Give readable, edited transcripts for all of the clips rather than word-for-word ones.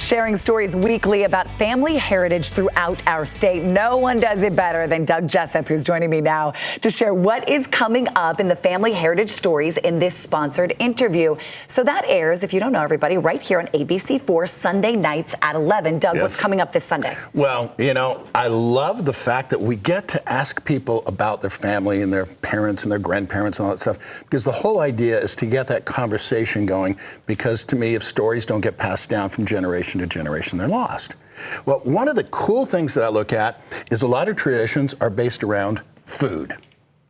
Sharing stories weekly about family heritage throughout our state. No one does it better than Doug Jessup, who's joining me now to share what is coming up in the family heritage stories in this sponsored interview. So that airs, if you don't know, everybody, right here on ABC4 Sunday nights at 11. Doug, what's coming up this Sunday? Well, you know, I love the fact that we get to ask people about their family and their parents and their grandparents and all that stuff, because the whole idea is to get that conversation going, because to me, if stories don't get passed down from generation to generation, they're lost. Well, one of the cool things that I look at is a lot of traditions are based around food,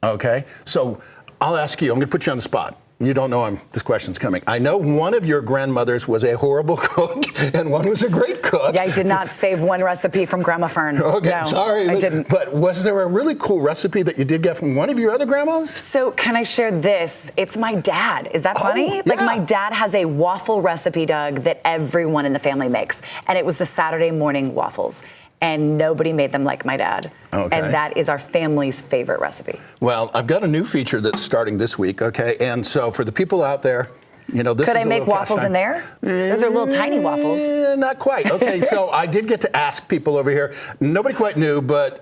okay? So I'll ask you, I'm gonna put you on the spot. You don't know this question's coming. I know one of your grandmothers was a horrible cook and one was a great cook. Yeah, I did not save one recipe from Grandma Fern. Okay, no, sorry. I didn't. But was there a really cool recipe that you did get from one of your other grandmas? So can I share this? It's my dad. Is that funny? Yeah. Like, my dad has a waffle recipe, Doug, that everyone in the family makes. And it was the Saturday morning waffles. And nobody made them like my dad. Okay. And that is our family's favorite recipe. Well, I've got a new feature that's starting this week, okay? And so for the people out there, you know, this Could is I make waffles in there? Those are little tiny waffles. Not quite. Okay, so I did get to ask people over here. Nobody quite knew, but,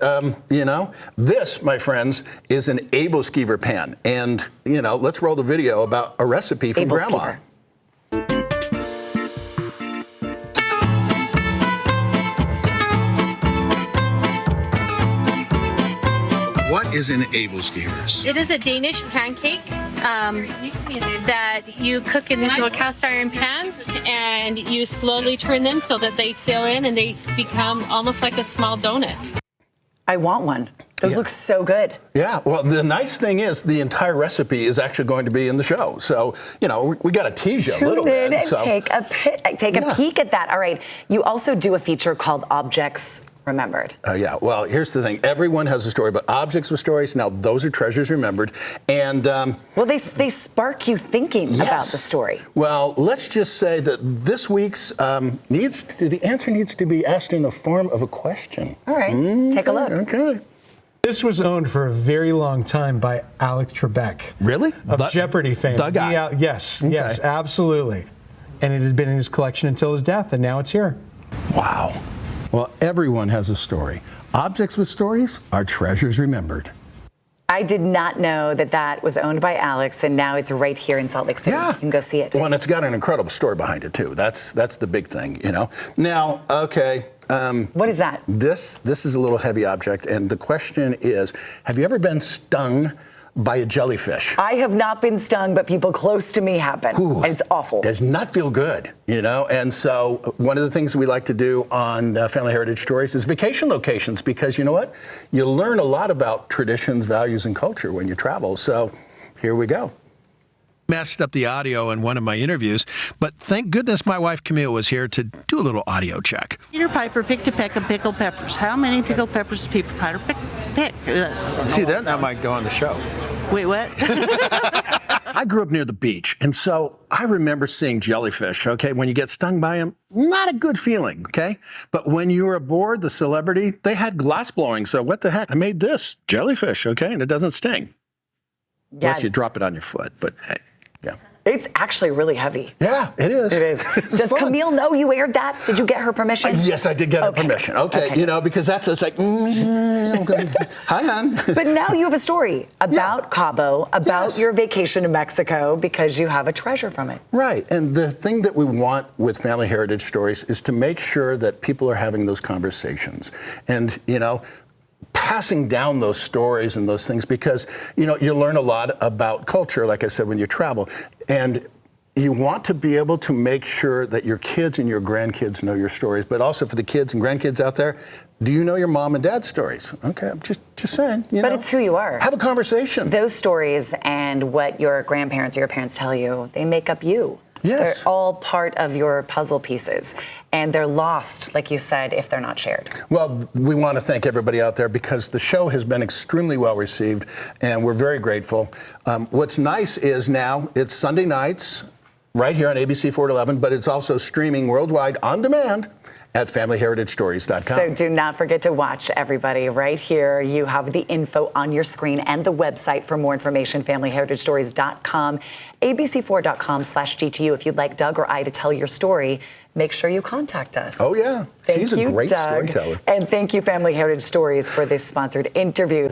you know, this, my friends, is an ABC4 pan. And, you know, let's roll the video about a recipe from Grandma. What is an ABC4? It is a Danish pancake that you cook in these little cast iron pans, and you slowly turn them so that they fill in and they become almost like a small donut. I want one. Those look so good. Yeah, well, the nice thing is the entire recipe is actually going to be in the show. So, you know, we got to tease you a little bit. Tune in and take a peek at that. All right. You also do a feature called Objects Remembered. Yeah, well, here's the thing. Everyone has a story, but objects with stories, now those are treasures remembered. And well, they spark you thinking about the story. Well, let's just say that this week's the answer needs to be asked in the form of a question. All right, take a look. Okay. This was owned for a very long time by Alex Trebek. Really? Of Jeopardy fame. The guy. Yes, yes, absolutely. And it had been in his collection until his death, and now it's here. Wow. Well, everyone has a story. Objects with stories are treasures remembered. I did not know that that was owned by Alex, and now it's right here in Salt Lake City. Yeah. You can go see it. Well, and it's got an incredible story behind it, too. That's the big thing, you know. Now, okay. What is that? This is a little heavy object, and the question is, have you ever been stung by a jellyfish? I have not been stung, but people close to me have been. Ooh, and it's awful. Does not feel good, you know? And so one of the things we like to do on Family Heritage Stories is vacation locations, because you know what? You learn a lot about traditions, values, and culture when you travel. So here we go. Messed up the audio in one of my interviews, but thank goodness my wife Camille was here to do a little audio check. Peter Piper picked a peck of pickled peppers. How many pickled peppers does Peter Piper pick? See, that might go on the show. Wait, what? I grew up near the beach, and so I remember seeing jellyfish, okay? When you get stung by them, not a good feeling, okay? But when you were aboard the Celebrity, they had glass blowing, so what the heck? I made this jellyfish, okay? And it doesn't sting. Yeah. Unless you drop it on your foot, but hey, yeah. It's actually really heavy. Yeah, it is. It is. Does Camille know you aired that? Did you get her permission? Yes, I did get her permission. Okay, you know, because it's like, okay. Hi, hon. But now you have a story about Cabo, about your vacation to Mexico, because you have a treasure from it. Right, and the thing that we want with Family Heritage Stories is to make sure that people are having those conversations. And, you know, passing down those stories and those things, because, you know, you learn a lot about culture, like I said, when you travel. And you want to be able to make sure that your kids and your grandkids know your stories, but also for the kids and grandkids out there, do you know your mom and dad's stories? Okay, I'm just saying, you know. But it's who you are. Have a conversation. Those stories and what your grandparents or your parents tell you, they make up you. Yes. They're all part of your puzzle pieces, and they're lost, like you said, if they're not shared. Well, we want to thank everybody out there, because the show has been extremely well received, and we're very grateful. What's nice is now it's Sunday nights right here on ABC4 at 11, but it's also streaming worldwide on demand at familyheritagestories.com. So do not forget to watch, everybody. Right here, you have the info on your screen and the website for more information, familyheritagestories.com, abc4.com/GTU. If you'd like Doug or I to tell your story, make sure you contact us. Oh, yeah. Thank She's a you, great Doug. storyteller. And thank you, Family Heritage Stories, for this sponsored interview.